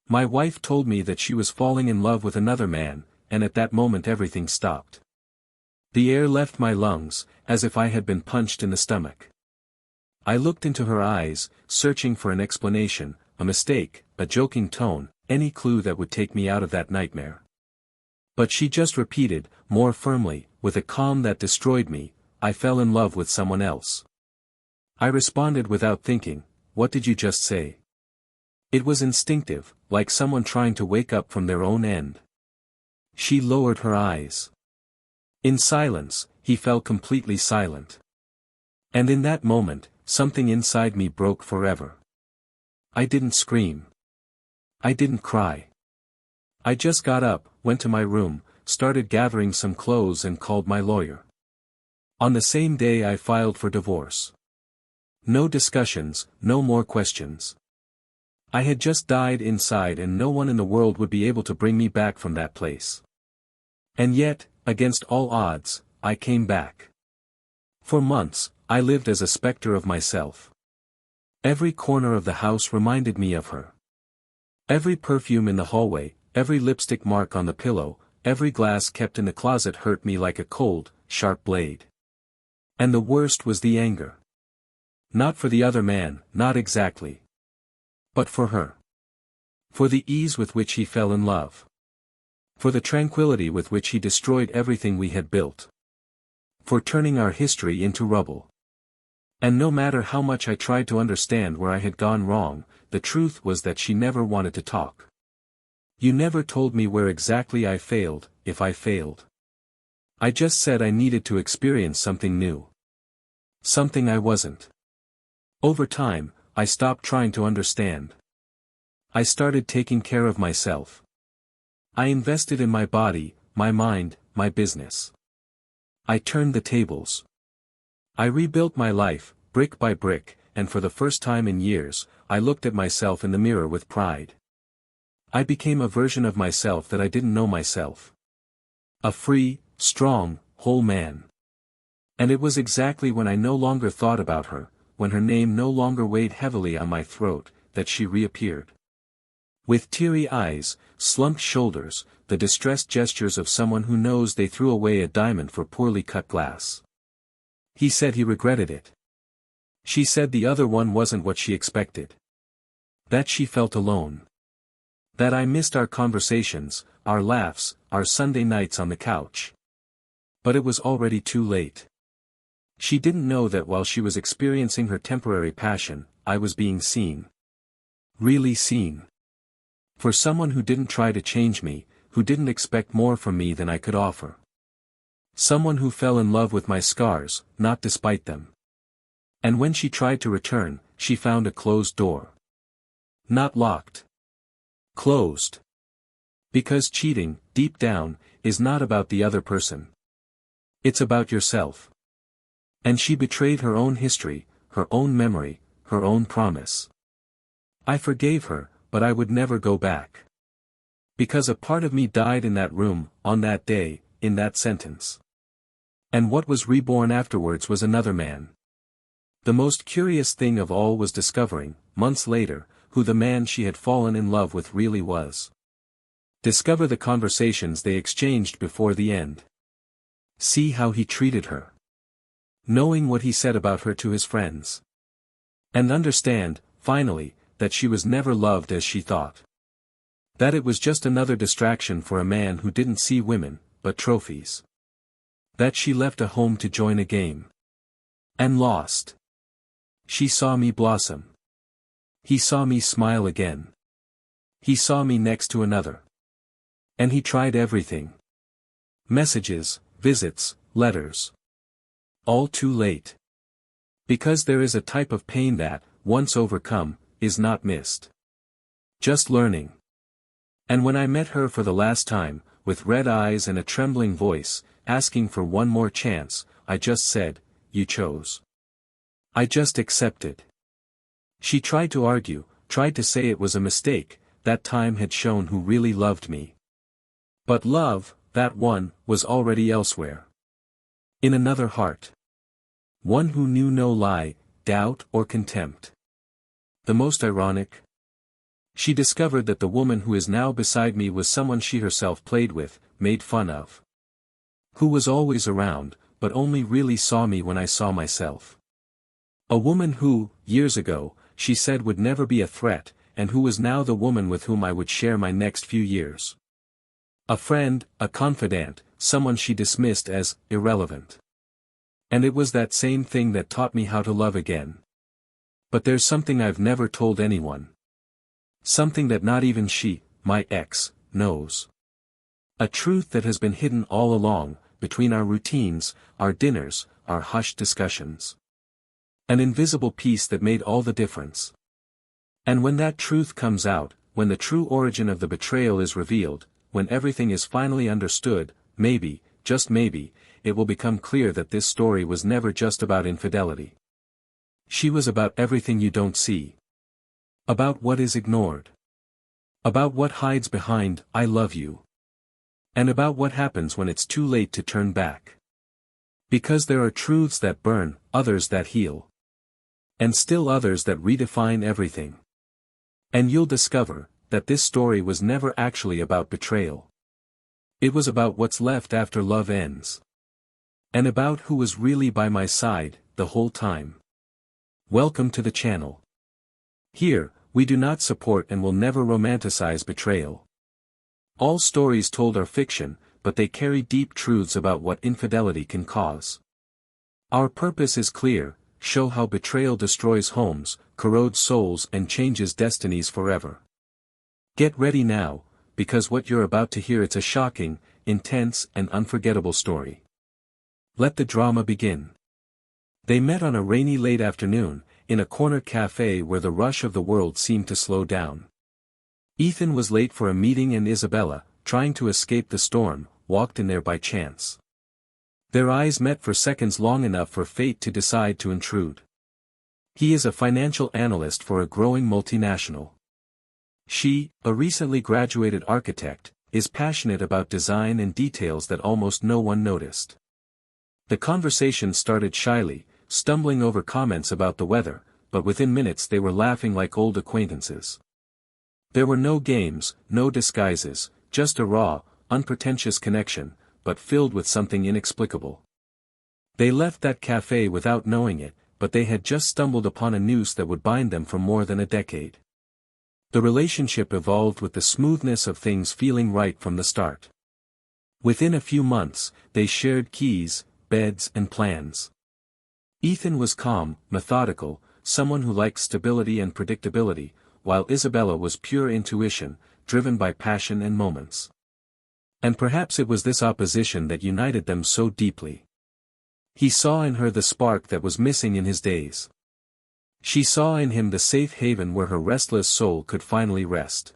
My wife told me that she was falling in love with another man, and at that moment everything stopped. The air left my lungs, as if I had been punched in the stomach. I looked into her eyes, searching for an explanation, a mistake, a joking tone, any clue that would take me out of that nightmare. But she just repeated, more firmly, with a calm that destroyed me, "I fell in love with someone else." I responded without thinking, "What did you just say?" It was instinctive, like someone trying to wake up from their own end. She lowered her eyes. In silence, he fell completely silent. And in that moment, something inside me broke forever. I didn't scream. I didn't cry. I just got up, went to my room, started gathering some clothes and called my lawyer. On the same day I filed for divorce. No discussions, no more questions. I had just died inside and no one in the world would be able to bring me back from that place. And yet, against all odds, I came back. For months, I lived as a specter of myself. Every corner of the house reminded me of her. Every perfume in the hallway, every lipstick mark on the pillow, every glass kept in the closet hurt me like a cold, sharp blade. And the worst was the anger. Not for the other man, not exactly. But for her. For the ease with which he fell in love. For the tranquility with which he destroyed everything we had built. For turning our history into rubble. And no matter how much I tried to understand where I had gone wrong, the truth was that she never wanted to talk. You never told me where exactly I failed, if I failed. I just said I needed to experience something new. Something I wasn't. Over time, I stopped trying to understand. I started taking care of myself. I invested in my body, my mind, my business. I turned the tables. I rebuilt my life, brick by brick, and for the first time in years, I looked at myself in the mirror with pride. I became a version of myself that I didn't know myself. A free, strong, whole man. And it was exactly when I no longer thought about her, when her name no longer weighed heavily on my throat, that she reappeared. With teary eyes, slumped shoulders, the distressed gestures of someone who knows they threw away a diamond for poorly cut glass. He said he regretted it. She said the other one wasn't what she expected. That she felt alone. That I missed our conversations, our laughs, our Sunday nights on the couch. But it was already too late. She didn't know that while she was experiencing her temporary passion, I was being seen. Really seen. For someone who didn't try to change me, who didn't expect more from me than I could offer. Someone who fell in love with my scars, not despite them. And when she tried to return, she found a closed door. Not locked. Closed. Because cheating, deep down, is not about the other person. It's about yourself. And she betrayed her own history, her own memory, her own promise. I forgave her, but I would never go back. Because a part of me died in that room, on that day, in that sentence. And what was reborn afterwards was another man. The most curious thing of all was discovering, months later, who the man she had fallen in love with really was. Discover the conversations they exchanged before the end. See how he treated her. Knowing what he said about her to his friends. And understand, finally, that she was never loved as she thought. That it was just another distraction for a man who didn't see women, but trophies. That she left a home to join a game. And lost. She saw me blossom. He saw me smile again. He saw me next to another. And he tried everything. Messages, visits, letters. All too late. Because there is a type of pain that, once overcome, is not missed. Just learning. And when I met her for the last time, with red eyes and a trembling voice, asking for one more chance, I just said, "You chose." I just accepted. She tried to argue, tried to say it was a mistake, that time had shown who really loved me. But love, that one, was already elsewhere. In another heart. One who knew no lie, doubt or contempt. The most ironic? She discovered that the woman who is now beside me was someone she herself played with, made fun of. Who was always around, but only really saw me when I saw myself. A woman who, years ago, she said would never be a threat, and who was now the woman with whom I would share my next few years. A friend, a confidant, someone she dismissed as irrelevant. And it was that same thing that taught me how to love again. But there's something I've never told anyone. Something that not even she, my ex, knows. A truth that has been hidden all along, between our routines, our dinners, our hushed discussions. An invisible piece that made all the difference. And when that truth comes out, when the true origin of the betrayal is revealed, when everything is finally understood, maybe, just maybe, it will become clear that this story was never just about infidelity. She was about everything you don't see. About what is ignored. About what hides behind, "I love you." And about what happens when it's too late to turn back. Because there are truths that burn, others that heal. And still others that redefine everything. And you'll discover that this story was never actually about betrayal. It was about what's left after love ends. And about who was really by my side, the whole time. Welcome to the channel. Here, we do not support and will never romanticize betrayal. All stories told are fiction, but they carry deep truths about what infidelity can cause. Our purpose is clear: show how betrayal destroys homes, corrodes souls and changes destinies forever. Get ready now, because what you're about to hear, it's a shocking, intense and unforgettable story. Let the drama begin. They met on a rainy late afternoon, in a corner cafe where the rush of the world seemed to slow down. Ethan was late for a meeting and Isabella, trying to escape the storm, walked in there by chance. Their eyes met for seconds, long enough for fate to decide to intrude. He is a financial analyst for a growing multinational. She, a recently graduated architect, is passionate about design and details that almost no one noticed. The conversation started shyly, stumbling over comments about the weather, but within minutes they were laughing like old acquaintances. There were no games, no disguises, just a raw, unpretentious connection, but filled with something inexplicable. They left that cafe without knowing it, but they had just stumbled upon a noose that would bind them for more than a decade. The relationship evolved with the smoothness of things feeling right from the start. Within a few months, they shared keys, beds and plans. Ethan was calm, methodical, someone who liked stability and predictability, while Isabella was pure intuition, driven by passion and moments. And perhaps it was this opposition that united them so deeply. He saw in her the spark that was missing in his days. She saw in him the safe haven where her restless soul could finally rest.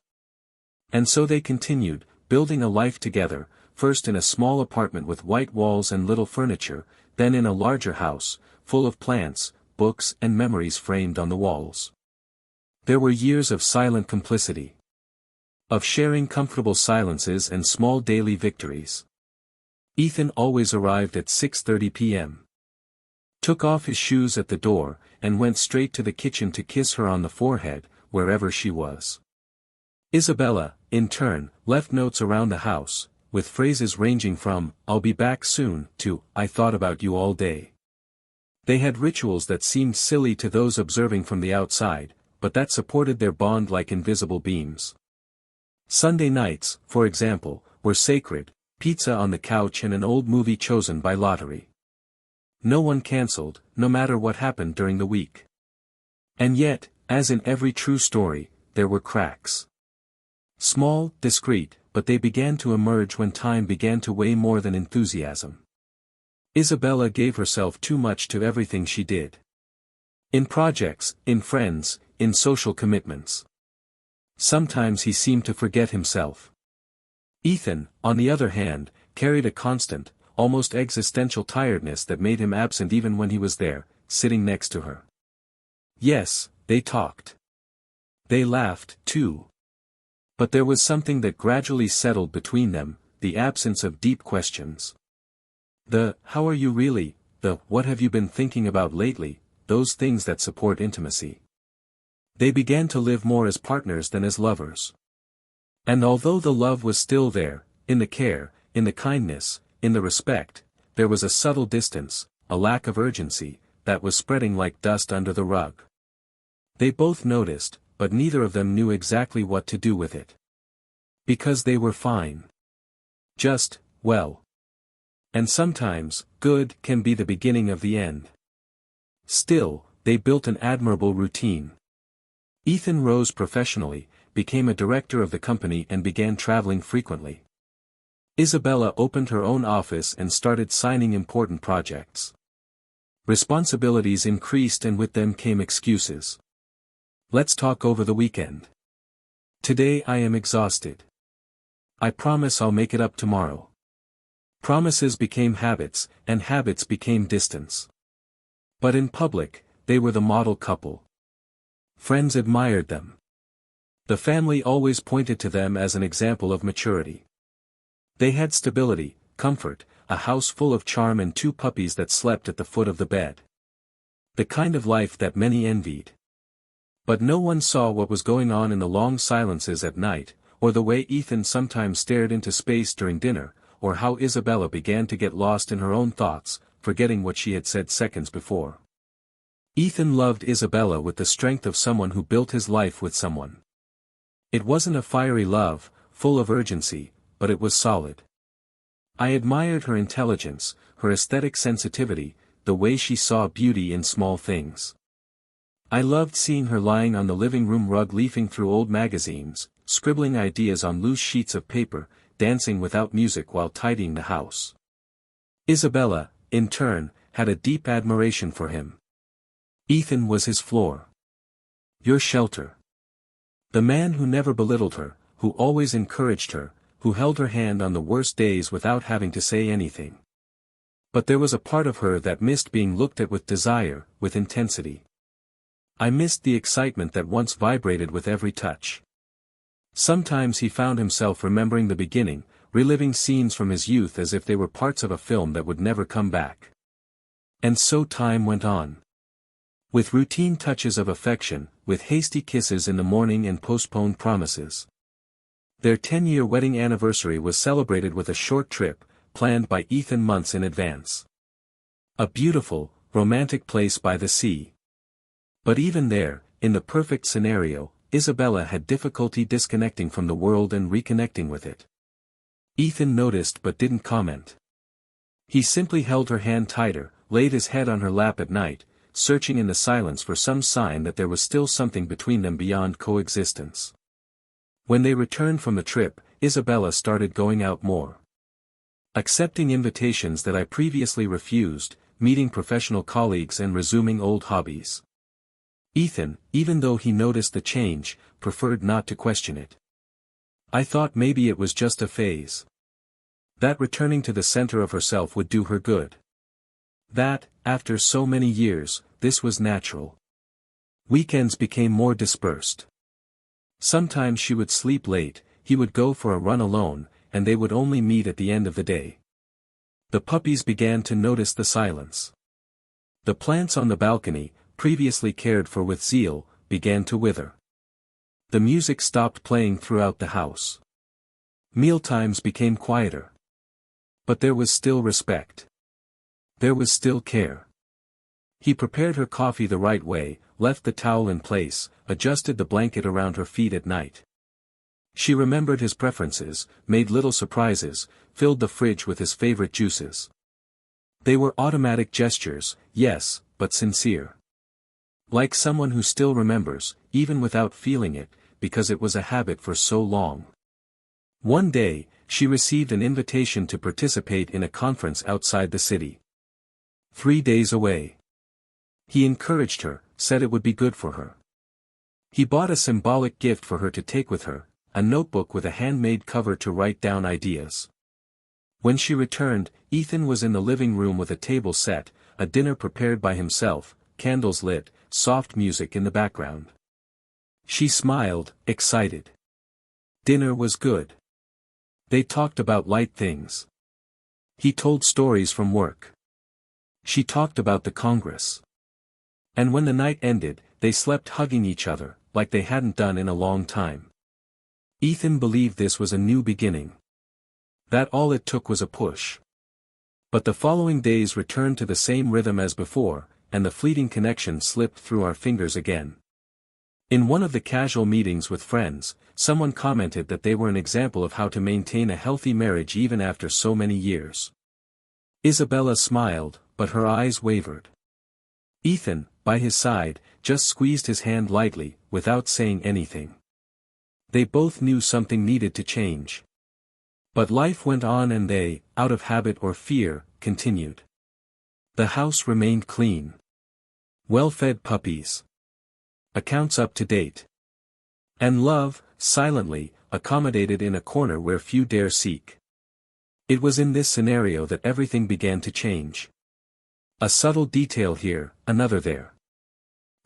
And so they continued, building a life together, first in a small apartment with white walls and little furniture, then in a larger house, full of plants, books and memories framed on the walls. There were years of silent complicity. Of sharing comfortable silences and small daily victories. Ethan always arrived at 6:30 p.m. Took off his shoes at the door, and went straight to the kitchen to kiss her on the forehead, wherever she was. Isabella, in turn, left notes around the house, with phrases ranging from, "I'll be back soon," to, "I thought about you all day." They had rituals that seemed silly to those observing from the outside, but that supported their bond like invisible beams. Sunday nights, for example, were sacred, pizza on the couch and an old movie chosen by lottery. No one cancelled, no matter what happened during the week. And yet, as in every true story, there were cracks. Small, discreet, but they began to emerge when time began to weigh more than enthusiasm. Isabella gave herself too much to everything she did. In projects, in friends, in social commitments. Sometimes he seemed to forget himself. Ethan, on the other hand, carried a constant, almost existential tiredness that made him absent even when he was there, sitting next to her. Yes, they talked. They laughed, too. But there was something that gradually settled between them, the absence of deep questions. The, "How are you really?" the, "What have you been thinking about lately?" those things that support intimacy. They began to live more as partners than as lovers. And although the love was still there, in the care, in the kindness, in the respect, there was a subtle distance, a lack of urgency, that was spreading like dust under the rug. They both noticed, but neither of them knew exactly what to do with it. Because they were fine. Just, well. And sometimes, good can be the beginning of the end. Still, they built an admirable routine. Ethan rose professionally, became a director of the company and began traveling frequently. Isabella opened her own office and started signing important projects. Responsibilities increased and with them came excuses. Let's talk over the weekend. Today I am exhausted. I promise I'll make it up tomorrow. Promises became habits, and habits became distance. But in public, they were the model couple. Friends admired them. The family always pointed to them as an example of maturity. They had stability, comfort, a house full of charm and 2 puppies that slept at the foot of the bed. The kind of life that many envied. But no one saw what was going on in the long silences at night, or the way Ethan sometimes stared into space during dinner, or how Isabella began to get lost in her own thoughts, forgetting what she had said seconds before. Ethan loved Isabella with the strength of someone who built his life with someone. It wasn't a fiery love, full of urgency, but it was solid. I admired her intelligence, her aesthetic sensitivity, the way she saw beauty in small things. I loved seeing her lying on the living room rug leafing through old magazines, scribbling ideas on loose sheets of paper, dancing without music while tidying the house. Isabella, in turn, had a deep admiration for him. Ethan was his floor. Your shelter. The man who never belittled her, who always encouraged her, who held her hand on the worst days without having to say anything. But there was a part of her that missed being looked at with desire, with intensity. I missed the excitement that once vibrated with every touch. Sometimes he found himself remembering the beginning, reliving scenes from his youth as if they were parts of a film that would never come back. And so time went on. With routine touches of affection, with hasty kisses in the morning and postponed promises. Their 10-year wedding anniversary was celebrated with a short trip, planned by Ethan months in advance. A beautiful, romantic place by the sea. But even there, in the perfect scenario, Isabella had difficulty disconnecting from the world and reconnecting with it. Ethan noticed but didn't comment. He simply held her hand tighter, laid his head on her lap at night, searching in the silence for some sign that there was still something between them beyond coexistence. When they returned from the trip, Isabella started going out more. Accepting invitations that I previously refused, meeting professional colleagues and resuming old hobbies. Ethan, even though he noticed the change, preferred not to question it. I thought maybe it was just a phase. That returning to the center of herself would do her good. That, after so many years, this was natural. Weekends became more dispersed. Sometimes she would sleep late, he would go for a run alone, and they would only meet at the end of the day. The puppies began to notice the silence. The plants on the balcony, previously cared for with zeal, began to wither. The music stopped playing throughout the house. Mealtimes became quieter. But there was still respect. There was still care. He prepared her coffee the right way, left the towel in place, adjusted the blanket around her feet at night. She remembered his preferences, made little surprises, filled the fridge with his favorite juices. They were automatic gestures, yes, but sincere. Like someone who still remembers, even without feeling it, because it was a habit for so long. One day, she received an invitation to participate in a conference outside the city. 3 days away. He encouraged her, said it would be good for her. He bought a symbolic gift for her to take with her, a notebook with a handmade cover to write down ideas. When she returned, Ethan was in the living room with a table set, a dinner prepared by himself, candles lit, soft music in the background. She smiled, excited. Dinner was good. They talked about light things. He told stories from work. She talked about the Congress. And when the night ended, they slept hugging each other, like they hadn't done in a long time. Ethan believed this was a new beginning. That all it took was a push. But the following days returned to the same rhythm as before, and the fleeting connection slipped through our fingers again. In one of the casual meetings with friends, someone commented that they were an example of how to maintain a healthy marriage even after so many years. Isabella smiled, but her eyes wavered. Ethan, by his side, just squeezed his hand lightly, without saying anything. They both knew something needed to change. But life went on and they, out of habit or fear, continued. The house remained clean. Well-fed puppies. Accounts up to date. And love, silently, accommodated in a corner where few dare seek. It was in this scenario that everything began to change. A subtle detail here, another there.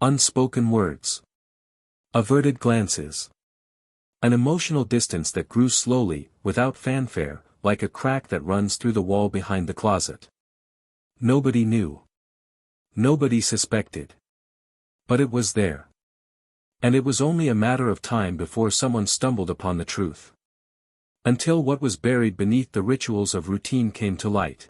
Unspoken words. Averted glances. An emotional distance that grew slowly, without fanfare, like a crack that runs through the wall behind the closet. Nobody knew. Nobody suspected. But it was there. And it was only a matter of time before someone stumbled upon the truth. Until what was buried beneath the rituals of routine came to light.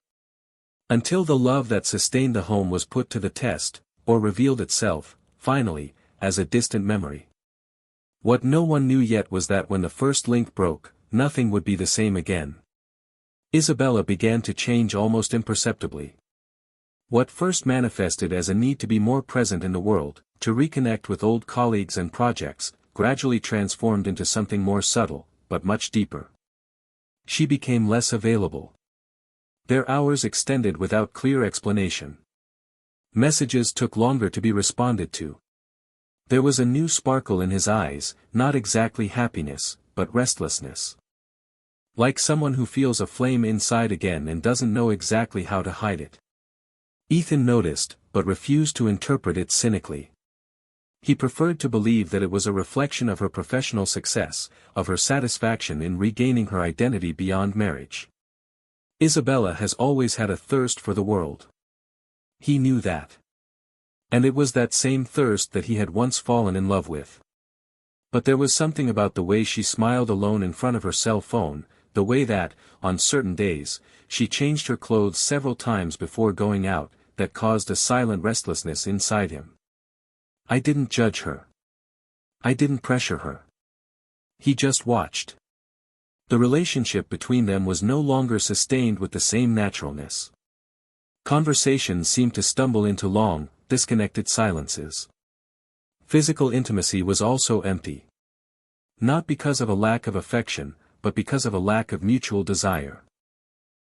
Until the love that sustained the home was put to the test, or revealed itself, finally, as a distant memory. What no one knew yet was that when the first link broke, nothing would be the same again. Isabella began to change almost imperceptibly. What first manifested as a need to be more present in the world, to reconnect with old colleagues and projects, gradually transformed into something more subtle, but much deeper. She became less available. Their hours extended without clear explanation. Messages took longer to be responded to. There was a new sparkle in his eyes, not exactly happiness, but restlessness. Like someone who feels a flame inside again and doesn't know exactly how to hide it. Ethan noticed, but refused to interpret it cynically. He preferred to believe that it was a reflection of her professional success, of her satisfaction in regaining her identity beyond marriage. Isabella has always had a thirst for the world. He knew that. And it was that same thirst that he had once fallen in love with. But there was something about the way she smiled alone in front of her cell phone, the way that, on certain days, she changed her clothes several times before going out, that caused a silent restlessness inside him. I didn't judge her. I didn't pressure her. He just watched. The relationship between them was no longer sustained with the same naturalness. Conversations seemed to stumble into long, disconnected silences. Physical intimacy was also empty. Not because of a lack of affection, but because of a lack of mutual desire.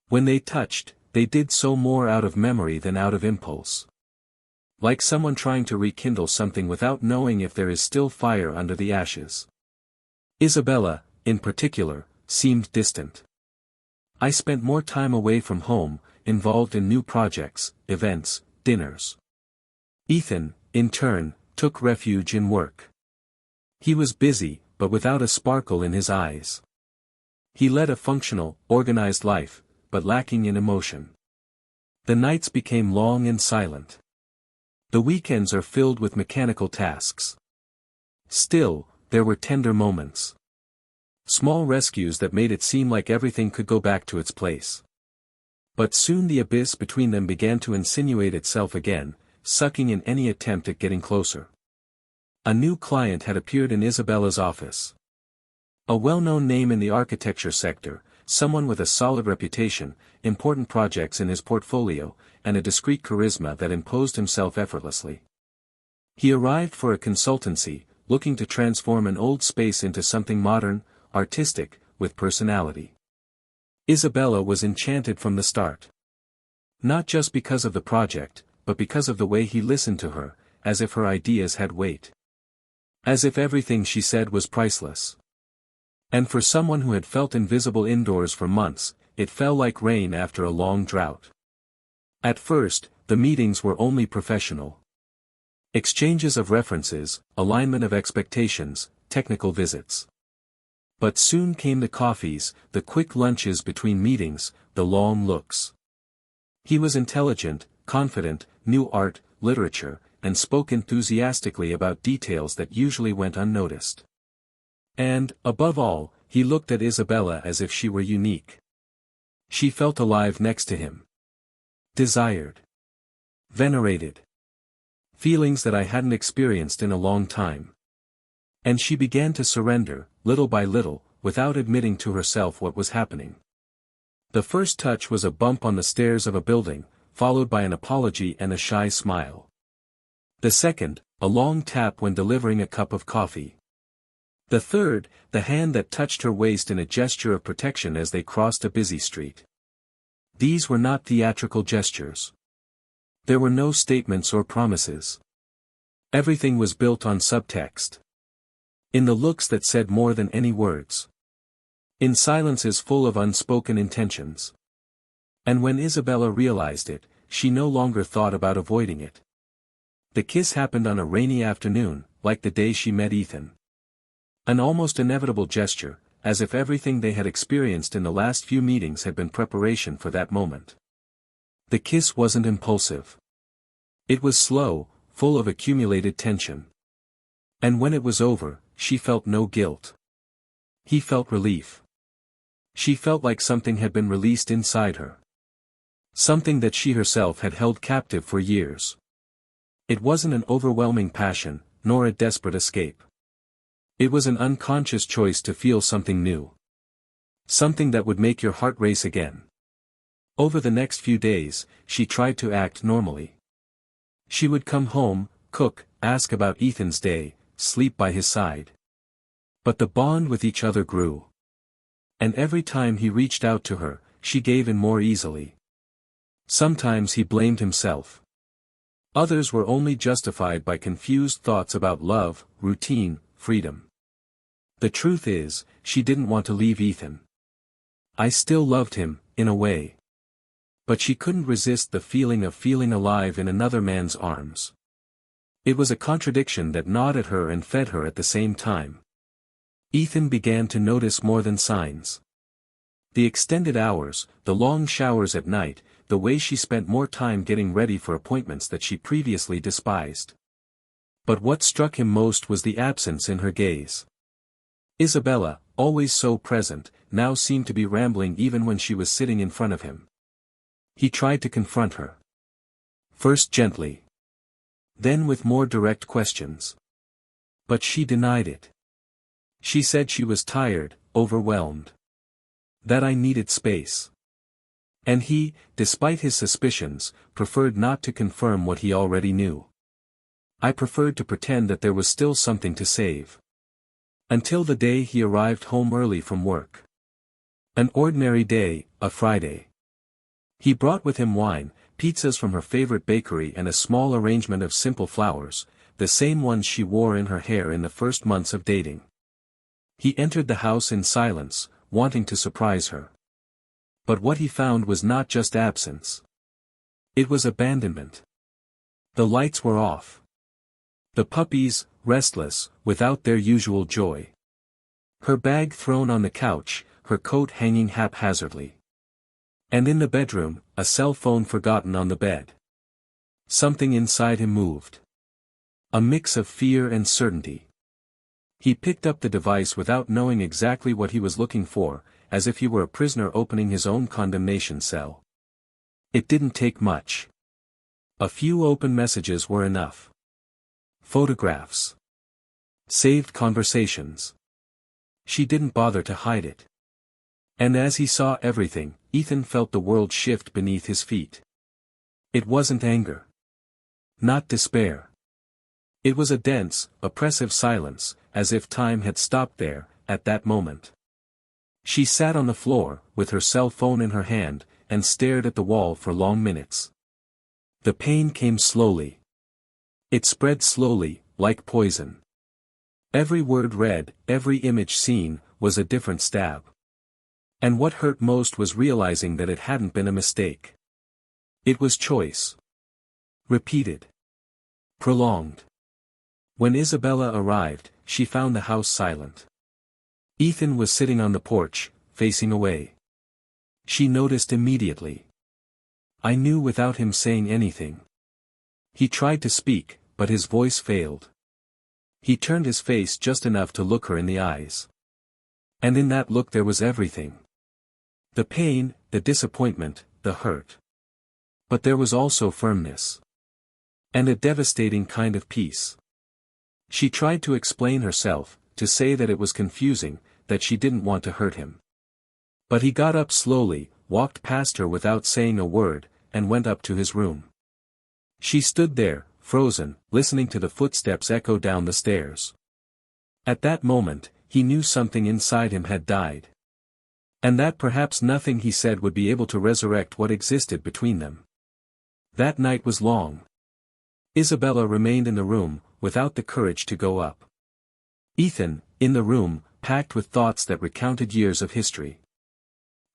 When they touched, they did so more out of memory than out of impulse. Like someone trying to rekindle something without knowing if there is still fire under the ashes. Isabella, in particular, seemed distant. I spent more time away from home, involved in new projects, events, dinners. Ethan, in turn, took refuge in work. He was busy, but without a sparkle in his eyes. He led a functional, organized life, but lacking in emotion. The nights became long and silent. The weekends are filled with mechanical tasks. Still, there were tender moments. Small rescues that made it seem like everything could go back to its place. But soon the abyss between them began to insinuate itself again, sucking in any attempt at getting closer. A new client had appeared in Isabella's office. A well-known name in the architecture sector, someone with a solid reputation, important projects in his portfolio, and a discreet charisma that imposed himself effortlessly. He arrived for a consultancy, looking to transform an old space into something modern, artistic, with personality. Isabella was enchanted from the start. Not just because of the project, but because of the way he listened to her, as if her ideas had weight. As if everything she said was priceless. And for someone who had felt invisible indoors for months, it fell like rain after a long drought. At first, the meetings were only professional. Exchanges of references, alignment of expectations, technical visits. But soon came the coffees, the quick lunches between meetings, the long looks. He was intelligent, confident, knew art, literature, and spoke enthusiastically about details that usually went unnoticed. And, above all, he looked at Isabella as if she were unique. She felt alive next to him. Desired. Venerated. Feelings that I hadn't experienced in a long time. And she began to surrender, little by little, without admitting to herself what was happening. The first touch was a bump on the stairs of a building, followed by an apology and a shy smile. The second, a long tap when delivering a cup of coffee. The third, the hand that touched her waist in a gesture of protection as they crossed a busy street. These were not theatrical gestures. There were no statements or promises. Everything was built on subtext. In the looks that said more than any words. In silences full of unspoken intentions. And when Isabella realized it, she no longer thought about avoiding it. The kiss happened on a rainy afternoon, like the day she met Ethan. An almost inevitable gesture, as if everything they had experienced in the last few meetings had been preparation for that moment. The kiss wasn't impulsive. It was slow, full of accumulated tension. And when it was over, she felt no guilt. He felt relief. She felt like something had been released inside her. Something that she herself had held captive for years. It wasn't an overwhelming passion, nor a desperate escape. It was an unconscious choice to feel something new. Something that would make your heart race again. Over the next few days, she tried to act normally. She would come home, cook, ask about Ethan's day, sleep by his side. But the bond with each other grew. And every time he reached out to her, she gave in more easily. Sometimes he blamed himself. Others were only justified by confused thoughts about love, routine, freedom. The truth is, she didn't want to leave Ethan. I still loved him, in a way. But she couldn't resist the feeling of feeling alive in another man's arms. It was a contradiction that gnawed at her and fed her at the same time. Ethan began to notice more than signs. The extended hours, the long showers at night, the way she spent more time getting ready for appointments that she previously despised. But what struck him most was the absence in her gaze. Isabella, always so present, now seemed to be rambling even when she was sitting in front of him. He tried to confront her. First gently. Then with more direct questions. But she denied it. She said she was tired, overwhelmed. That I needed space. And he, despite his suspicions, preferred not to confirm what he already knew. I preferred to pretend that there was still something to save. Until the day he arrived home early from work. An ordinary day, a Friday. He brought with him wine, pizzas from her favorite bakery and a small arrangement of simple flowers, the same ones she wore in her hair in the first months of dating. He entered the house in silence, wanting to surprise her. But what he found was not just absence. It was abandonment. The lights were off. The puppies, restless, without their usual joy. Her bag thrown on the couch, her coat hanging haphazardly. And in the bedroom, a cell phone forgotten on the bed. Something inside him moved. A mix of fear and certainty. He picked up the device without knowing exactly what he was looking for, as if he were a prisoner opening his own condemnation cell. It didn't take much. A few open messages were enough. Photographs. Saved conversations. She didn't bother to hide it. And as he saw everything, Ethan felt the world shift beneath his feet. It wasn't anger. Not despair. It was a dense, oppressive silence, as if time had stopped there, at that moment. She sat on the floor, with her cell phone in her hand, and stared at the wall for long minutes. The pain came slowly. It spread slowly, like poison. Every word read, every image seen, was a different stab. And what hurt most was realizing that it hadn't been a mistake. It was choice. Repeated. Prolonged. When Isabella arrived, she found the house silent. Ethan was sitting on the porch, facing away. She noticed immediately. I knew without him saying anything. He tried to speak, but his voice failed. He turned his face just enough to look her in the eyes. And in that look there was everything. The pain, the disappointment, the hurt. But there was also firmness. And a devastating kind of peace. She tried to explain herself, to say that it was confusing, that she didn't want to hurt him. But he got up slowly, walked past her without saying a word, and went up to his room. She stood there, frozen, listening to the footsteps echo down the stairs. At that moment, he knew something inside him had died. And that perhaps nothing he said would be able to resurrect what existed between them. That night was long. Isabella remained in the room, without the courage to go up. Ethan, in the room, packed with thoughts that recounted years of history.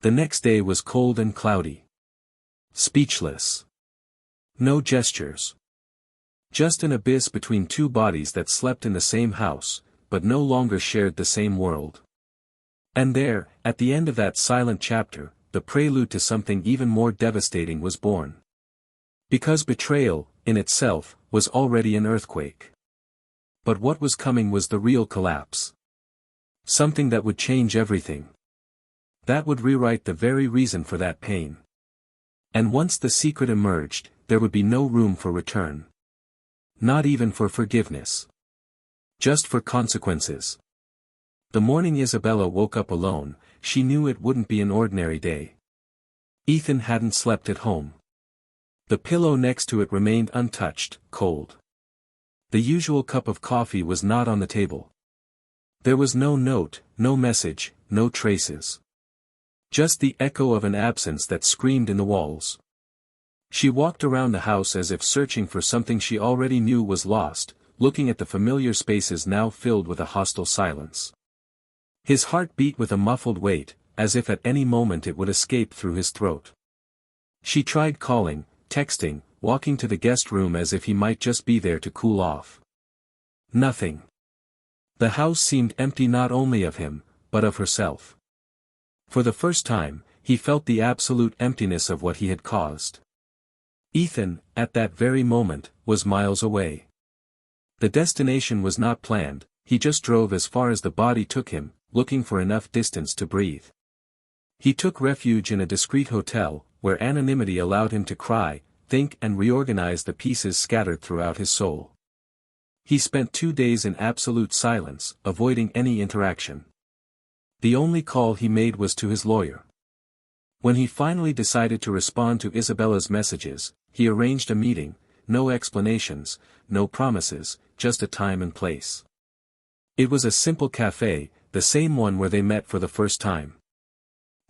The next day was cold and cloudy. Speechless. No gestures. Just an abyss between two bodies that slept in the same house, but no longer shared the same world. And there, at the end of that silent chapter, the prelude to something even more devastating was born. Because betrayal, in itself, was already an earthquake. But what was coming was the real collapse. Something that would change everything. That would rewrite the very reason for that pain. And once the secret emerged, there would be no room for return. Not even for forgiveness. Just for consequences. The morning Isabella woke up alone, she knew it wouldn't be an ordinary day. Ethan hadn't slept at home. The pillow next to it remained untouched, cold. The usual cup of coffee was not on the table. There was no note, no message, no traces. Just the echo of an absence that screamed in the walls. She walked around the house as if searching for something she already knew was lost, looking at the familiar spaces now filled with a hostile silence. His heart beat with a muffled weight, as if at any moment it would escape through his throat. She tried calling, texting, walking to the guest room as if he might just be there to cool off. Nothing. The house seemed empty not only of him, but of herself. For the first time, he felt the absolute emptiness of what he had caused. Ethan, at that very moment, was miles away. The destination was not planned, he just drove as far as the body took him, looking for enough distance to breathe. He took refuge in a discreet hotel, where anonymity allowed him to cry, think and reorganize the pieces scattered throughout his soul. He spent 2 days in absolute silence, avoiding any interaction. The only call he made was to his lawyer. When he finally decided to respond to Isabella's messages, he arranged a meeting, no explanations, no promises, just a time and place. It was a simple cafe, the same one where they met for the first time.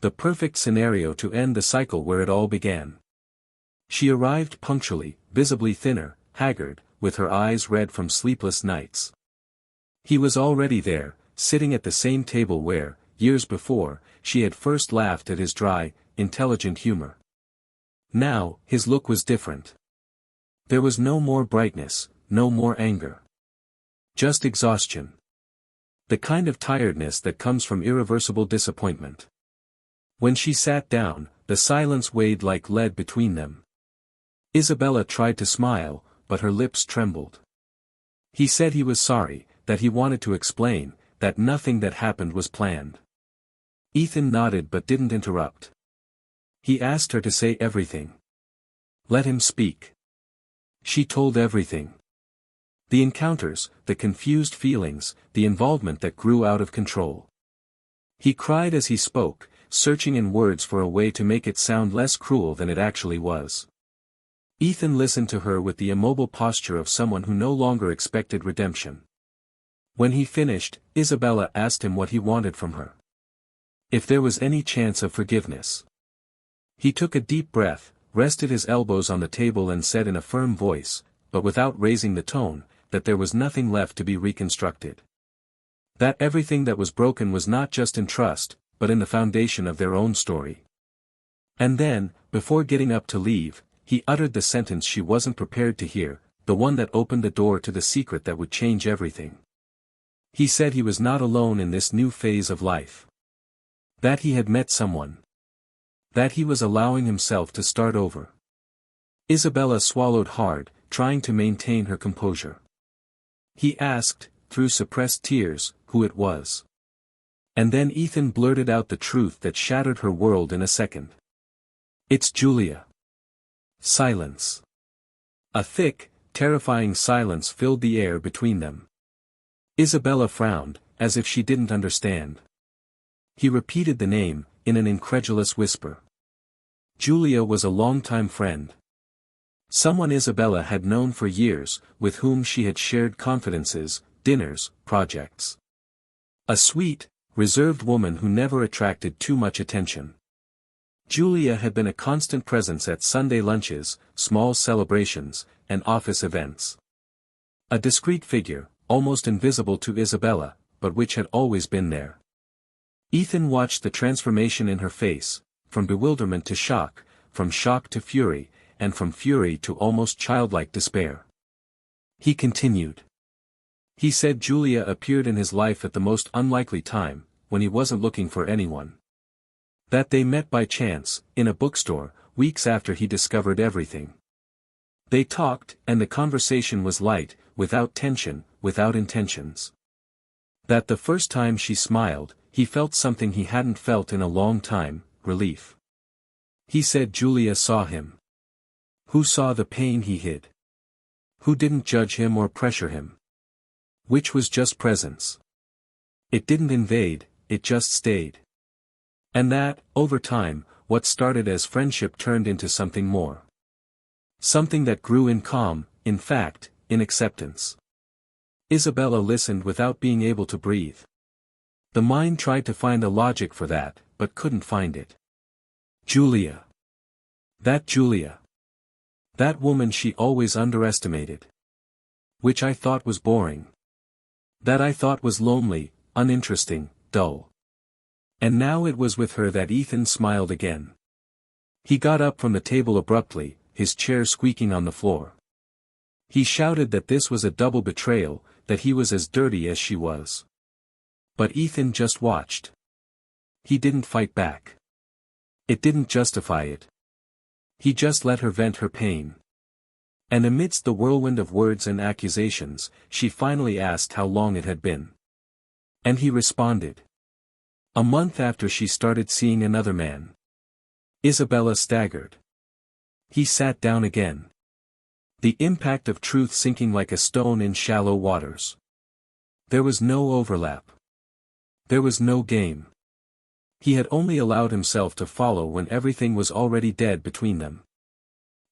The perfect scenario to end the cycle where it all began. She arrived punctually, visibly thinner, haggard, with her eyes red from sleepless nights. He was already there, sitting at the same table where, years before, she had first laughed at his dry, intelligent humor. Now, his look was different. There was no more brightness, no more anger. Just exhaustion. The kind of tiredness that comes from irreversible disappointment. When she sat down, the silence weighed like lead between them. Isabella tried to smile, but her lips trembled. He said he was sorry, that he wanted to explain, that nothing that happened was planned. Ethan nodded but didn't interrupt. He asked her to say everything. Let him speak. She told everything. The encounters, the confused feelings, the involvement that grew out of control. He cried as he spoke, searching in words for a way to make it sound less cruel than it actually was. Ethan listened to her with the immobile posture of someone who no longer expected redemption. When he finished, Isabella asked him what he wanted from her. If there was any chance of forgiveness. He took a deep breath, rested his elbows on the table and said in a firm voice, but without raising the tone, that there was nothing left to be reconstructed. That everything that was broken was not just in trust, but in the foundation of their own story. And then, before getting up to leave, he uttered the sentence she wasn't prepared to hear, the one that opened the door to the secret that would change everything. He said he was not alone in this new phase of life. That he had met someone. That he was allowing himself to start over. Isabella swallowed hard, trying to maintain her composure. He asked, through suppressed tears, who it was. And then Ethan blurted out the truth that shattered her world in a second. "It's Julia." Silence. A thick, terrifying silence filled the air between them. Isabella frowned, as if she didn't understand. He repeated the name, in an incredulous whisper. Julia was a longtime friend. Someone Isabella had known for years, with whom she had shared confidences, dinners, projects. A sweet, reserved woman who never attracted too much attention. Julia had been a constant presence at Sunday lunches, small celebrations, and office events. A discreet figure, almost invisible to Isabella, but which had always been there. Ethan watched the transformation in her face, from bewilderment to shock, from shock to fury, and from fury to almost childlike despair. He continued. He said Julia appeared in his life at the most unlikely time, when he wasn't looking for anyone. That they met by chance, in a bookstore, weeks after he discovered everything. They talked, and the conversation was light, without tension, without intentions. That the first time she smiled, he felt something he hadn't felt in a long time, relief. He said Julia saw him. Who saw the pain he hid? Who didn't judge him or pressure him? Which was just presence. It didn't invade, it just stayed. And that, over time, what started as friendship turned into something more. Something that grew in calm, in fact, in acceptance. Isabella listened without being able to breathe. The mind tried to find a logic for that, but couldn't find it. Julia. That Julia. That woman she always underestimated. Which I thought was boring. That I thought was lonely, uninteresting, dull. And now it was with her that Ethan smiled again. He got up from the table abruptly, his chair squeaking on the floor. He shouted that this was a double betrayal, that he was as dirty as she was. But Ethan just watched. He didn't fight back. It didn't justify it. He just let her vent her pain. And amidst the whirlwind of words and accusations, she finally asked how long it had been. And he responded. A month after she started seeing another man. Isabella staggered. He sat down again. The impact of truth sinking like a stone in shallow waters. There was no overlap. There was no game. He had only allowed himself to follow when everything was already dead between them.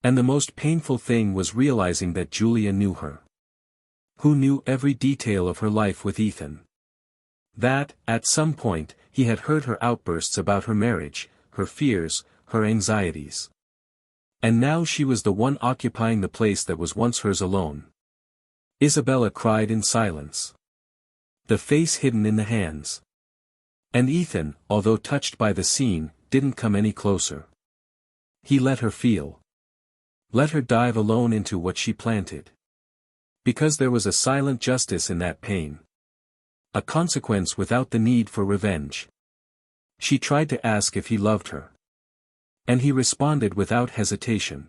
And the most painful thing was realizing that Julia knew her. Who knew every detail of her life with Ethan. That, at some point, he had heard her outbursts about her marriage, her fears, her anxieties. And now she was the one occupying the place that was once hers alone. Isabella cried in silence. The face hidden in the hands. And Ethan, although touched by the scene, didn't come any closer. He let her feel. Let her dive alone into what she planted. Because there was a silent justice in that pain. A consequence without the need for revenge. She tried to ask if he loved her. And he responded without hesitation.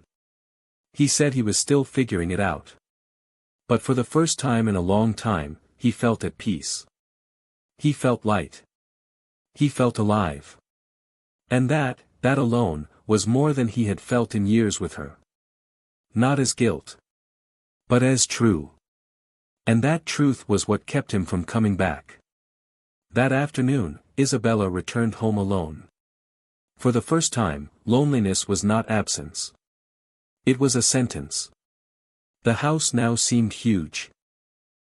He said he was still figuring it out. But for the first time in a long time, he felt at peace. He felt light. He felt alive. And that alone, was more than he had felt in years with her. Not as guilt. But as true. And that truth was what kept him from coming back. That afternoon, Isabella returned home alone. For the first time, loneliness was not absence. It was a sentence. The house now seemed huge.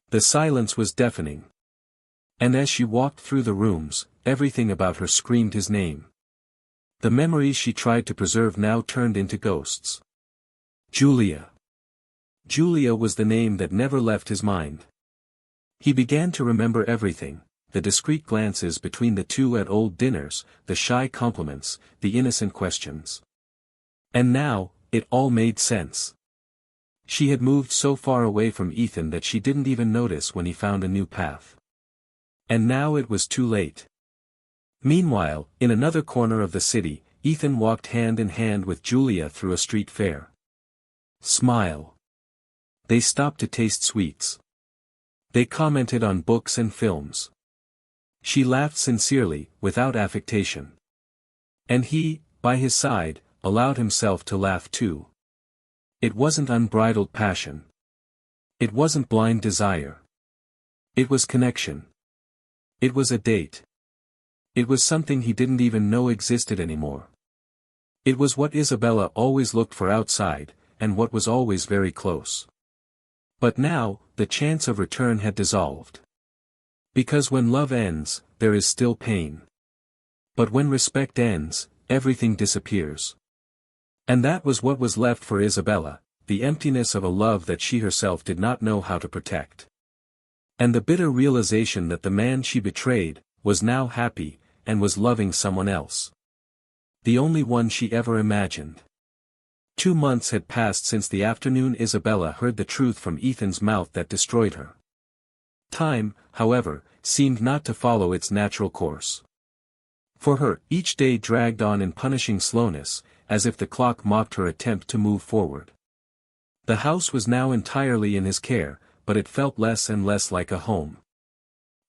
The silence was deafening. And as she walked through the rooms, everything about her screamed his name. The memories she tried to preserve now turned into ghosts. Julia. Julia was the name that never left his mind. He began to remember everything, the discreet glances between the two at old dinners, the shy compliments, the innocent questions. And now, it all made sense. She had moved so far away from Ethan that she didn't even notice when he found a new path. And now it was too late. Meanwhile, in another corner of the city, Ethan walked hand in hand with Julia through a street fair. Smile. They stopped to taste sweets. They commented on books and films. She laughed sincerely, without affectation. And he, by his side, allowed himself to laugh too. It wasn't unbridled passion. It wasn't blind desire. It was connection. It was a date. It was something he didn't even know existed anymore. It was what Isabella always looked for outside, and what was always very close. But now, the chance of return had dissolved. Because when love ends, there is still pain. But when respect ends, everything disappears. And that was what was left for Isabella, the emptiness of a love that she herself did not know how to protect. And the bitter realization that the man she betrayed, was now happy, and was loving someone else. The only one she ever imagined. 2 months had passed since the afternoon Isabella heard the truth from Ethan's mouth that destroyed her. Time, however, seemed not to follow its natural course. For her, each day dragged on in punishing slowness, as if the clock mocked her attempt to move forward. The house was now entirely in his care, but it felt less and less like a home.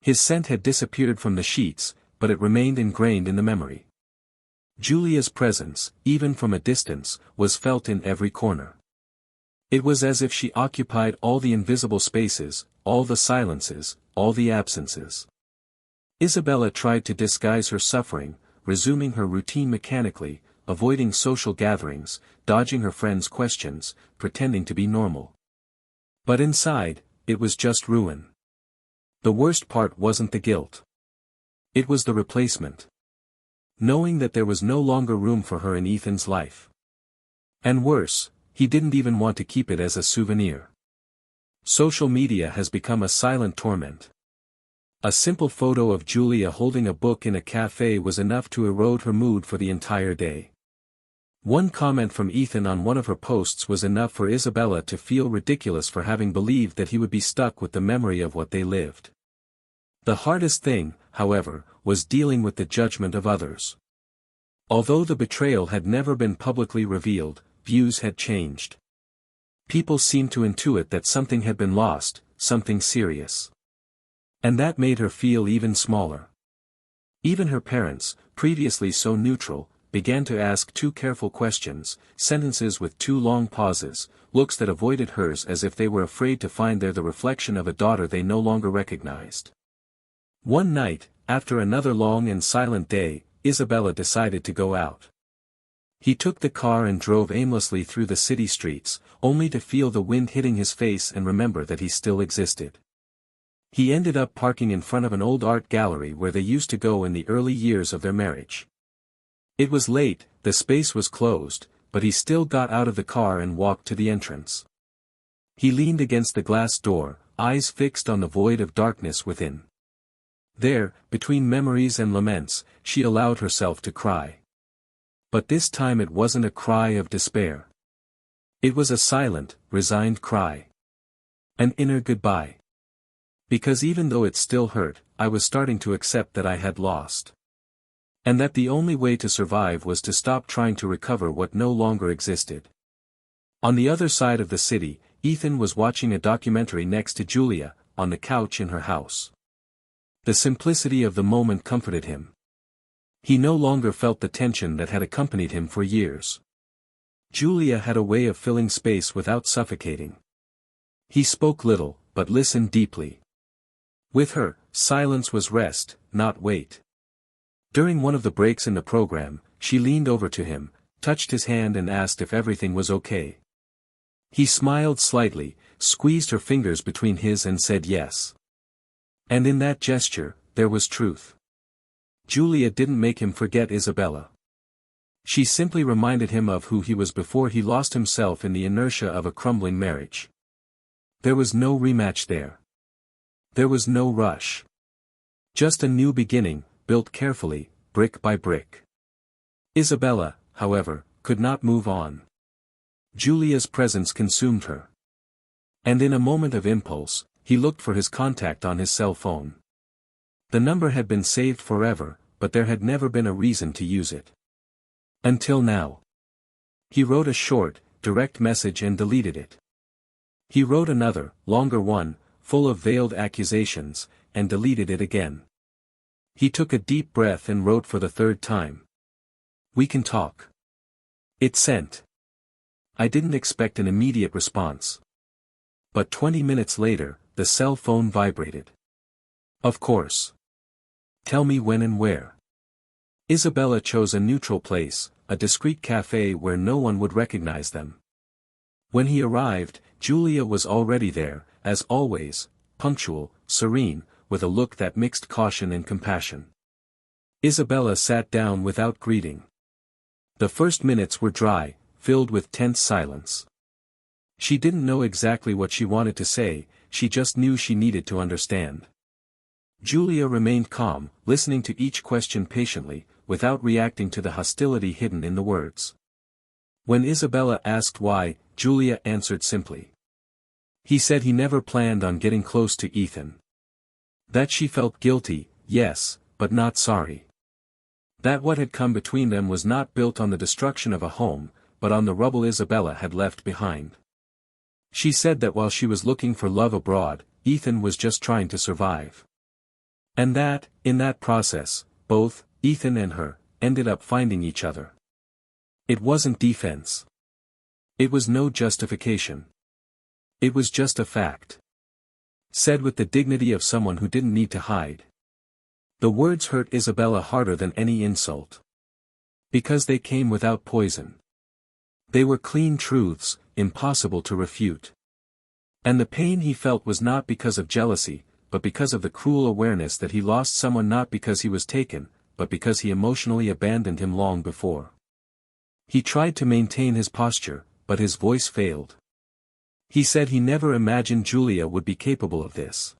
His scent had disappeared from the sheets, but it remained ingrained in the memory. Julia's presence, even from a distance, was felt in every corner. It was as if she occupied all the invisible spaces, all the silences, all the absences. Isabella tried to disguise her suffering, resuming her routine mechanically, avoiding social gatherings, dodging her friends' questions, pretending to be normal. But inside, it was just ruin. The worst part wasn't the guilt. It was the replacement. Knowing that there was no longer room for her in Ethan's life. And worse, he didn't even want to keep it as a souvenir. Social media has become a silent torment. A simple photo of Julia holding a book in a cafe was enough to erode her mood for the entire day. One comment from Ethan on one of her posts was enough for Isabella to feel ridiculous for having believed that he would be stuck with the memory of what they lived. The hardest thing, however, was dealing with the judgment of others. Although the betrayal had never been publicly revealed, views had changed. People seemed to intuit that something had been lost, something serious. And that made her feel even smaller. Even her parents, previously so neutral, began to ask too careful questions, sentences with too long pauses, looks that avoided hers as if they were afraid to find there the reflection of a daughter they no longer recognized. One night, after another long and silent day, Isabella decided to go out. He took the car and drove aimlessly through the city streets, only to feel the wind hitting his face and remember that he still existed. He ended up parking in front of an old art gallery where they used to go in the early years of their marriage. It was late, the space was closed, but he still got out of the car and walked to the entrance. He leaned against the glass door, eyes fixed on the void of darkness within. There, between memories and laments, she allowed herself to cry. But this time it wasn't a cry of despair. It was a silent, resigned cry. An inner goodbye. Because even though it still hurt, I was starting to accept that I had lost. And that the only way to survive was to stop trying to recover what no longer existed. On the other side of the city, Ethan was watching a documentary next to Julia, on the couch in her house. The simplicity of the moment comforted him. He no longer felt the tension that had accompanied him for years. Julia had a way of filling space without suffocating. He spoke little, but listened deeply. With her, silence was rest, not weight. During one of the breaks in the program, she leaned over to him, touched his hand and asked if everything was okay. He smiled slightly, squeezed her fingers between his and said yes. And in that gesture, there was truth. Julia didn't make him forget Isabella. She simply reminded him of who he was before he lost himself in the inertia of a crumbling marriage. There was no rematch there. There was no rush. Just a new beginning, built carefully, brick by brick. Isabella, however, could not move on. Julia's presence consumed her. And in a moment of impulse, he looked for his contact on his cell phone. The number had been saved forever, but there had never been a reason to use it. Until now. He wrote a short, direct message and deleted it. He wrote another, longer one, full of veiled accusations, and deleted it again. He took a deep breath and wrote for the third time. "We can talk." It sent. I didn't expect an immediate response. But 20 minutes later, the cell phone vibrated. "Of course. Tell me when and where." Isabella chose a neutral place, a discreet cafe where no one would recognize them. When he arrived, Julia was already there, as always, punctual, serene, with a look that mixed caution and compassion. Isabella sat down without greeting. The first minutes were dry, filled with tense silence. She didn't know exactly what she wanted to say, she just knew she needed to understand. Julia remained calm, listening to each question patiently, without reacting to the hostility hidden in the words. When Isabella asked why, Julia answered simply. He said he never planned on getting close to Ethan. That she felt guilty, yes, but not sorry. That what had come between them was not built on the destruction of a home, but on the rubble Isabella had left behind. She said that while she was looking for love abroad, Ethan was just trying to survive. And that, in that process, both, Ethan and her, ended up finding each other. It wasn't defense. It was no justification. It was just a fact. Said with the dignity of someone who didn't need to hide. The words hurt Isabella harder than any insult. Because they came without poison. They were clean truths, impossible to refute. And the pain he felt was not because of jealousy, but because of the cruel awareness that he lost someone not because he was taken, but because he emotionally abandoned him long before. He tried to maintain his posture, but his voice failed. He said he never imagined Julia would be capable of this.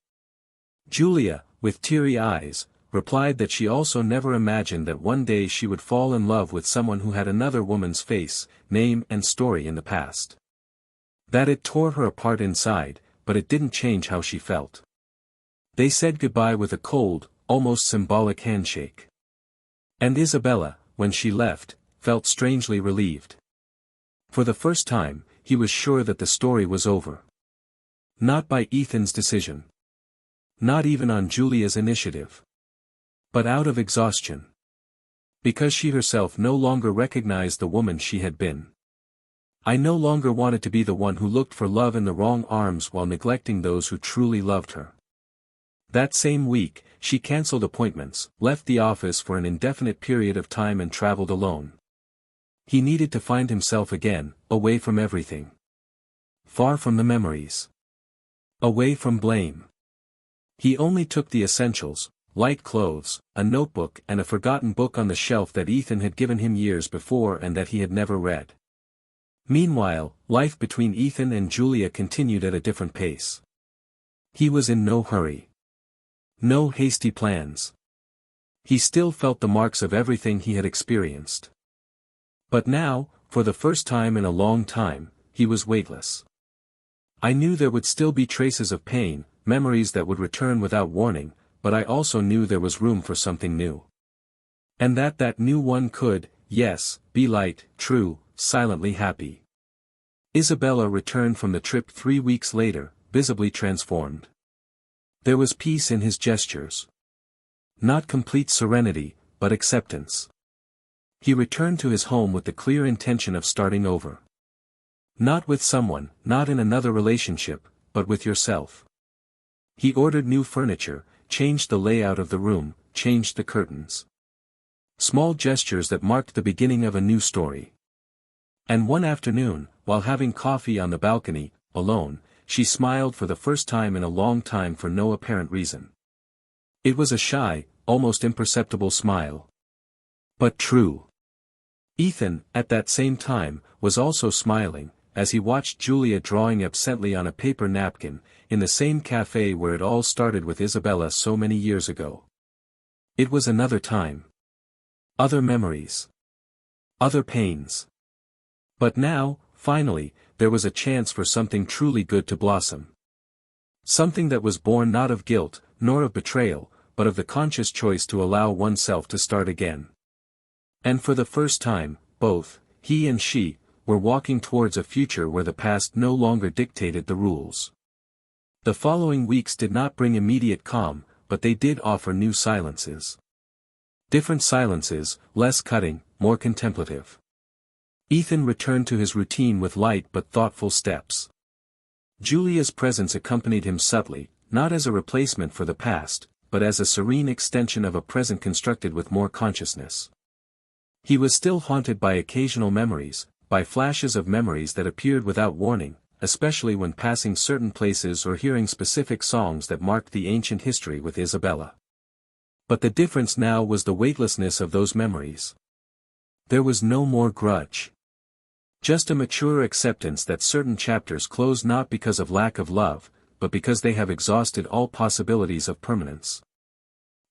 Julia, with teary eyes, replied that she also never imagined that one day she would fall in love with someone who had another woman's face, name and story in the past. That it tore her apart inside, but it didn't change how she felt. They said goodbye with a cold, almost symbolic handshake. And Isabella, when she left, felt strangely relieved. For the first time, he was sure that the story was over. Not by Ethan's decision. Not even on Julia's initiative. But out of exhaustion. Because she herself no longer recognized the woman she had been. I no longer wanted to be the one who looked for love in the wrong arms while neglecting those who truly loved her. That same week, she cancelled appointments, left the office for an indefinite period of time and traveled alone. He needed to find himself again, away from everything. Far from the memories. Away from blame. He only took the essentials, light clothes, a notebook and a forgotten book on the shelf that Ethan had given him years before and that he had never read. Meanwhile, life between Ethan and Julia continued at a different pace. He was in no hurry. No hasty plans. He still felt the marks of everything he had experienced. But now, for the first time in a long time, he was weightless. I knew there would still be traces of pain, memories that would return without warning, but I also knew there was room for something new. And that new one could, yes, be light, true, silently happy. Isabella returned from the trip 3 weeks later, visibly transformed. There was peace in his gestures. Not complete serenity, but acceptance. He returned to his home with the clear intention of starting over. Not with someone, not in another relationship, but with yourself. He ordered new furniture, changed the layout of the room, changed the curtains. Small gestures that marked the beginning of a new story. And one afternoon, while having coffee on the balcony, alone, she smiled for the first time in a long time for no apparent reason. It was a shy, almost imperceptible smile. But true. Ethan, at that same time, was also smiling, as he watched Julia drawing absently on a paper napkin, in the same cafe where it all started with Isabella so many years ago. It was another time. Other memories. Other pains. But now, finally, there was a chance for something truly good to blossom. Something that was born not of guilt, nor of betrayal, but of the conscious choice to allow oneself to start again. And for the first time, both, he and she, were walking towards a future where the past no longer dictated the rules. The following weeks did not bring immediate calm, but they did offer new silences. Different silences, less cutting, more contemplative. Ethan returned to his routine with light but thoughtful steps. Julia's presence accompanied him subtly, not as a replacement for the past, but as a serene extension of a present constructed with more consciousness. He was still haunted by occasional memories, by flashes of memories that appeared without warning, especially when passing certain places or hearing specific songs that marked the ancient history with Isabella. But the difference now was the weightlessness of those memories. There was no more grudge. Just a mature acceptance that certain chapters close not because of lack of love, but because they have exhausted all possibilities of permanence.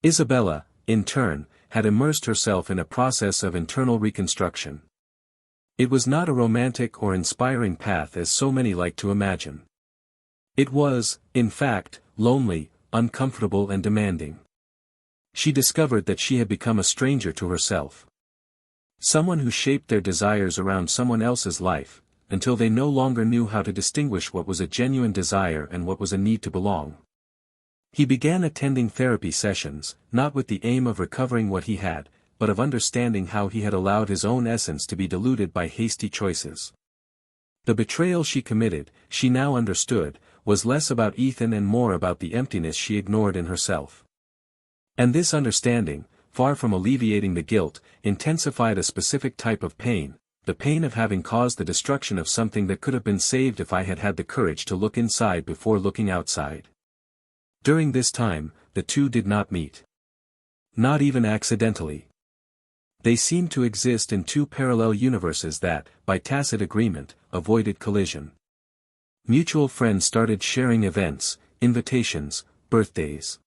Isabella, in turn, had immersed herself in a process of internal reconstruction. It was not a romantic or inspiring path as so many like to imagine. It was, in fact, lonely, uncomfortable and demanding. She discovered that she had become a stranger to herself. Someone who shaped their desires around someone else's life, until they no longer knew how to distinguish what was a genuine desire and what was a need to belong. He began attending therapy sessions, not with the aim of recovering what he had, but of understanding how he had allowed his own essence to be diluted by hasty choices. The betrayal she committed, she now understood, was less about Ethan and more about the emptiness she ignored in herself. And this understanding, far from alleviating the guilt, intensified a specific type of pain, the pain of having caused the destruction of something that could have been saved if I had had the courage to look inside before looking outside. During this time, the two did not meet. Not even accidentally. They seemed to exist in two parallel universes that, by tacit agreement, avoided collision. Mutual friends started sharing events, invitations, birthdays.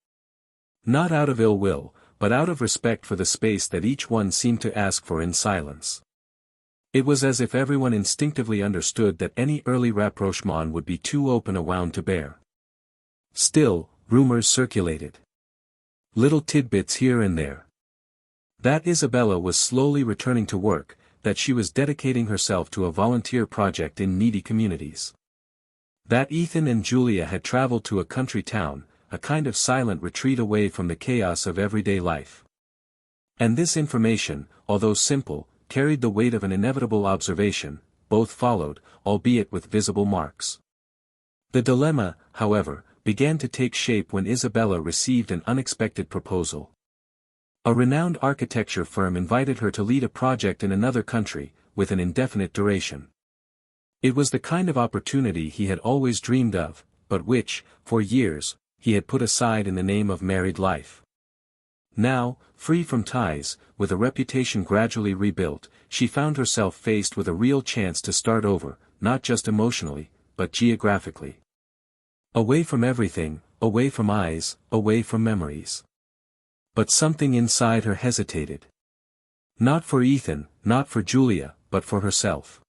Not out of ill will, but out of respect for the space that each one seemed to ask for in silence. It was as if everyone instinctively understood that any early rapprochement would be too open a wound to bear. Still, rumors circulated. Little tidbits here and there. That Isabella was slowly returning to work, that she was dedicating herself to a volunteer project in needy communities. That Ethan and Julia had traveled to a country town, a kind of silent retreat away from the chaos of everyday life. And this information, although simple, carried the weight of an inevitable observation. Both followed, albeit with visible marks. The dilemma, however, began to take shape when Isabella received an unexpected proposal. A renowned architecture firm invited her to lead a project in another country, with an indefinite duration. It was the kind of opportunity he had always dreamed of, but which, for years, he had put aside in the name of married life. Now, free from ties, with a reputation gradually rebuilt, she found herself faced with a real chance to start over, not just emotionally, but geographically. Away from everything, away from eyes, away from memories. But something inside her hesitated. Not for Ethan, not for Julia, but for herself.